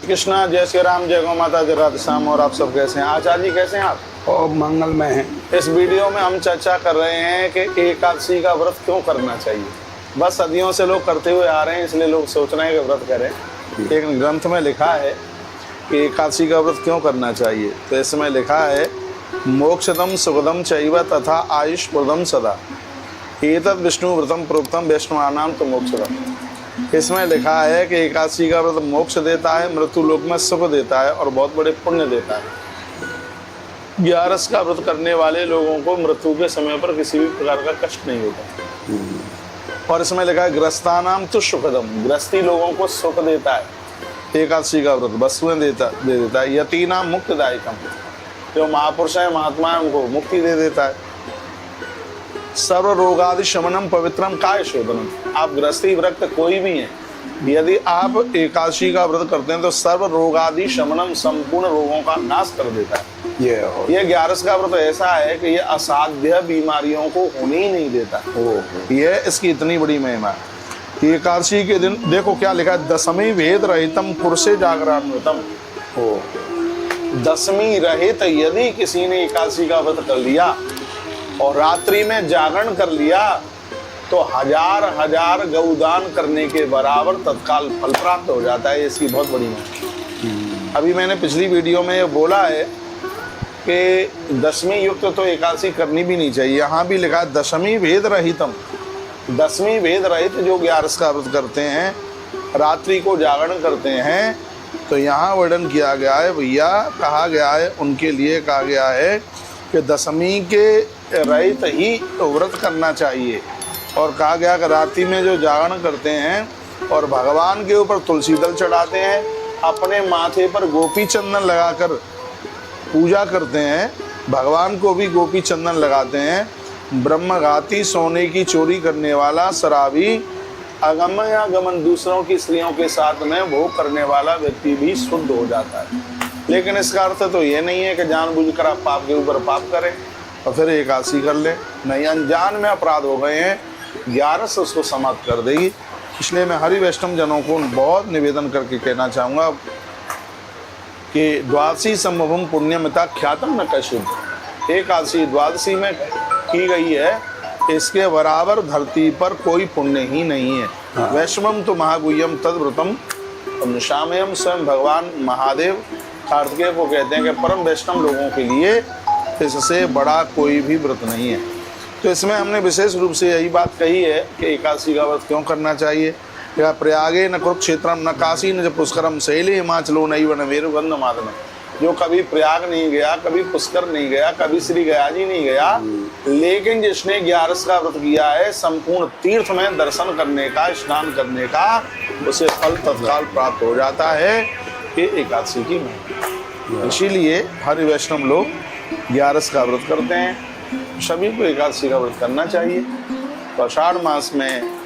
कृष्णा, जय श्री राम, जय गौ माता, जय राधे श्याम। और आप सब कैसे हैं? आचार्य जी कैसे हैं आप? और मंगलमय है। इस वीडियो में हम चर्चा कर रहे हैं कि एकादशी का व्रत क्यों करना चाहिए। बस सदियों से लोग करते हुए आ रहे हैं, इसलिए लोग सोच रहे हैं कि व्रत करें। एक ग्रंथ में लिखा है कि एकादशी का व्रत क्यों करना चाहिए। तो इसमें लिखा है, मोक्षदम सुखदम चैव तथा आयुष्प्रदम सदा एतद् विष्णु व्रतम प्रोक्तम वैष्णवानाम तो मोक्षदम। इसमें लिखा है कि एकादशी का व्रत मोक्ष देता है, मृत्यु लोक में सुख देता है और बहुत बड़े पुण्य देता है। 11 का व्रत करने वाले लोगों को मृत्यु के समय पर किसी भी प्रकार का कष्ट नहीं होता। और इसमें लिखा है, ग्रस्तानाम तो सुखदम, ग्रस्ती लोगों को सुख देता है एकादशी का व्रत, वस्तुएं दे देता है। यतीनाम मुक्तदायकम, जो महापुरुष है, महात्मा है, उनको मुक्ति दे देता है। सर्व रोगादि शमनम पवित्रम काय शोधनम। आप गृहस्थी व्रत कोई भी हैं, यदि आप एकादशी का व्रत करते हैं तो सर्व रोगादि शमनम, संपूर्ण रोगों का नाश कर देता है। ये 11 का व्रत ऐसा है कि ये असाध्य बीमारियों को होने ही नहीं देता। ये इसकी इतनी बड़ी महिमा है। एकादशी के दिन देखो क्या लिखा है, दशमी वेद रहितम पुरुषे जागरान्वितम। दशमी रहित यदि किसी ने एकादशी का व्रत कर लिया और रात्रि में जागरण कर लिया तो हजार गौदान करने के बराबर तत्काल फल प्राप्त हो जाता है। इसकी बहुत बड़ी बात। अभी मैंने पिछली वीडियो में ये बोला है कि दशमी युक्त तो एकादशी करनी भी नहीं चाहिए। यहाँ भी लिखा है दशमी वेद रहितम, दशमी वेद रहित जो 11 का व्रत करते हैं, रात्रि को जागरण करते हैं, तो यहाँ वर्णन किया गया है भैया, कहा गया है उनके लिए, कहा गया है कि दशमी के रहित ही तो व्रत करना चाहिए। और कहा गया कि रात्रि में जो जागरण करते हैं और भगवान के ऊपर तुलसी दल चढ़ाते हैं, अपने माथे पर गोपी चंदन लगाकर पूजा करते हैं, भगवान को भी गोपी चंदन लगाते हैं, ब्रह्मघाती, सोने की चोरी करने वाला, शराबी, अगम या गमन, दूसरों की स्त्रियों के साथ में भोग करने वाला व्यक्ति भी शुद्ध हो जाता है। लेकिन इसका अर्थ तो ये नहीं है कि जानबूझकर आप पाप के ऊपर पाप करें और फिर एकादशी कर लें। नहीं, अनजान में अपराध हो गए हैं, 11 उसको समाप्त कर देगी। इसलिए मैं हरि वैष्णव जनों को बहुत निवेदन करके कहना चाहूँगा कि द्वादशी संभवम पुण्यमिता ख्यातम न कश्चित्। एकादशी द्वादशी में की गई है, इसके बराबर धरती पर कोई पुण्य ही नहीं है। वैष्णवम तो महागुह्यम तद्व्रतम शामयम। स्वयं भगवान महादेव कार्तिकेय को कहते हैं कि परम वैष्णव लोगों के लिए इससे बड़ा कोई भी व्रत नहीं है। तो इसमें हमने विशेष रूप से यही बात कही है कि एकादशी का व्रत क्यों करना चाहिए। या प्रयागे न कुरुक्षेत्रम न काशी न पुष्करम शैले हिमाचलो नैव न मेरुगंध मादन। जो कभी प्रयाग नहीं गया, कभी पुष्कर नहीं गया, कभी श्री गया जी नहीं गया, लेकिन जिसने 11 का व्रत किया है, संपूर्ण तीर्थ में दर्शन करने का, स्नान करने का, उसे फल तत्काल प्राप्त हो जाता है। ये एकादशी की महिमा। इसीलिए हरि वैष्णव लोग 11 का व्रत करते हैं। सभी को एकादशी का व्रत करना चाहिए। तो आषाढ़ मास में